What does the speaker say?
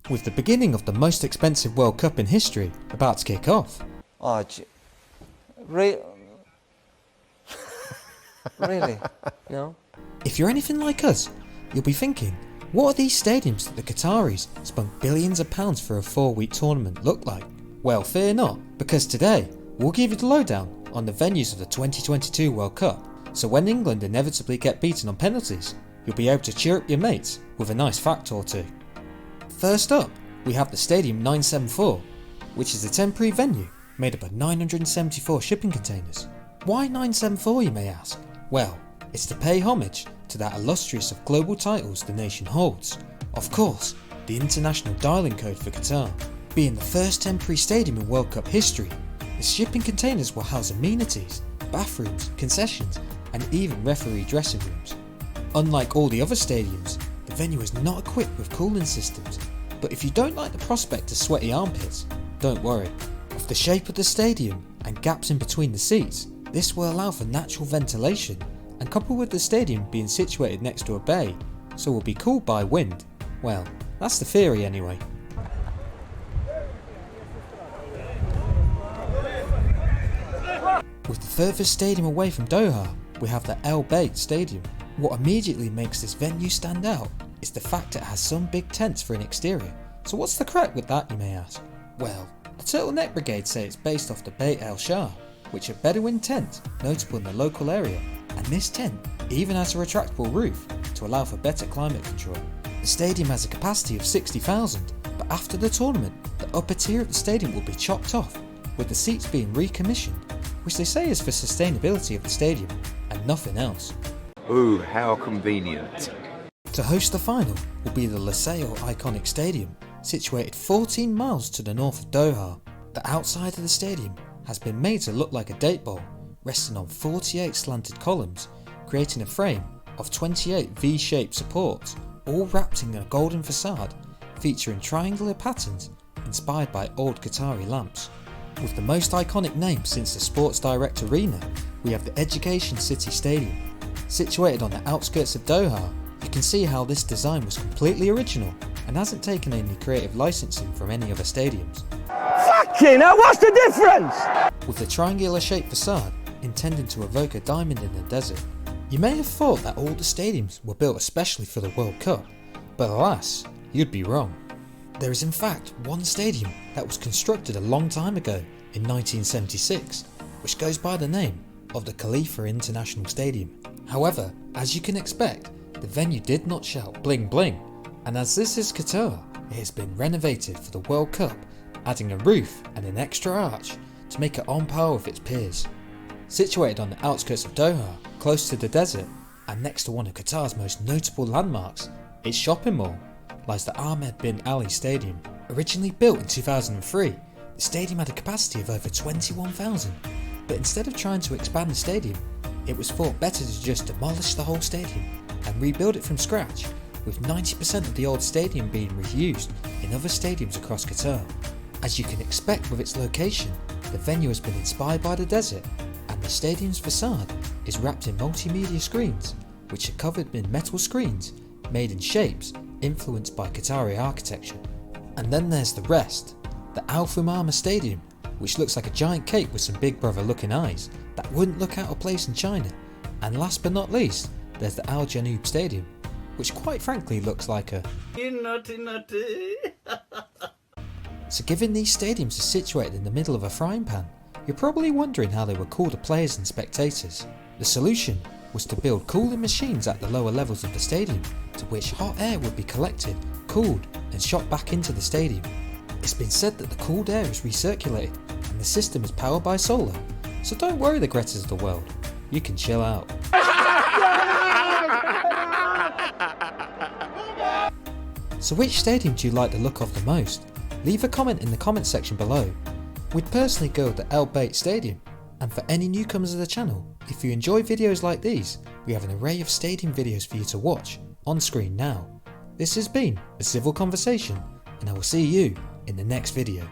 with the beginning of the most expensive World Cup in history about to kick off. Oh, really? No? If you're anything like us, you'll be thinking, what are these stadiums that the Qataris spent billions of pounds for a 4-week tournament look like? Well, fear not, because today we'll give you the lowdown on the venues of the 2022 World Cup, so when England inevitably get beaten on penalties, you'll be able to cheer up your mates with a nice fact or two. First up, we have the Stadium 974, which is a temporary venue made up of 974 shipping containers. Why 974, you may ask? Well, it's to pay homage to that illustrious of global titles the nation holds. Of course, the international dialing code for Qatar. Being the first temporary stadium in World Cup history, the shipping containers will house amenities, bathrooms, concessions, and even referee dressing rooms. Unlike all the other stadiums, the venue is not equipped with cooling systems, but if you don't like the prospect of sweaty armpits, don't worry. With the shape of the stadium and gaps in between the seats, this will allow for natural ventilation, and coupled with the stadium being situated next to a bay, so will be cooled by wind. Well, that's the theory anyway. With the furthest stadium away from Doha, we have the Al Bayt Stadium. What immediately makes this venue stand out is the fact it has some big tents for an exterior. So what's the crack with that, you may ask? Well, the Turtleneck Brigade say it's based off the Bayt El Shah, which are Bedouin tent notable in the local area, and this tent even has a retractable roof to allow for better climate control. The stadium has a capacity of 60,000, but after the tournament, the upper tier of the stadium will be chopped off, with the seats being recommissioned, which they say is for sustainability of the stadium and nothing else. Ooh, how convenient. To host the final will be the Lusail Iconic Stadium, situated 14 miles to the north of Doha. The outside of the stadium has been made to look like a date bowl, resting on 48 slanted columns, creating a frame of 28 V-shaped supports, all wrapped in a golden facade, featuring triangular patterns inspired by old Qatari lamps. With the most iconic name since the Sports Direct Arena, we have the Education City Stadium. Situated on the outskirts of Doha, you can see how this design was completely original and hasn't taken any creative licensing from any other stadiums. Fucking hell, what's the difference? With the triangular shaped facade intended to evoke a diamond in the desert. You may have thought that all the stadiums were built especially for the World Cup, but alas, you'd be wrong. There is in fact one stadium that was constructed a long time ago in 1976, which goes by the name of the Khalifa International Stadium. However, as you can expect, the venue did not shout bling bling, and as this is Qatar, it has been renovated for the World Cup, adding a roof and an extra arch to make it on par with its peers. Situated on the outskirts of Doha, close to the desert, and next to one of Qatar's most notable landmarks, its shopping mall, lies the Ahmed Bin Ali Stadium. Originally built in 2003, the stadium had a capacity of over 21,000, but instead of trying to expand the stadium, it was thought better to just demolish the whole stadium and rebuild it from scratch, with 90% of the old stadium being reused in other stadiums across Qatar. As you can expect with its location, the venue has been inspired by the desert, and the stadium's facade is wrapped in multimedia screens, which are covered in metal screens made in shapes influenced by Qatari architecture. And then there's the rest, the Al Thumama Stadium, which looks like a giant cake with some Big Brother looking eyes that wouldn't look out of place in China. And last but not least, there's the Al Janoub Stadium, which quite frankly looks like a... You naughty naughty. So given these stadiums are situated in the middle of a frying pan, you're probably wondering how they would cool the players and spectators. The solution was to build cooling machines at the lower levels of the stadium, to which hot air would be collected, cooled and shot back into the stadium. It's been said that the cooled air is recirculated and the system is powered by solar, so don't worry the Gretas of the world, you can chill out. So which stadium do you like the look of the most? Leave a comment in the comment section below. We'd personally go with the Al Bayt Stadium, and for any newcomers of the channel, if you enjoy videos like these, we have an array of stadium videos for you to watch on screen now. This has been a civil conversation, and I will see you in the next video.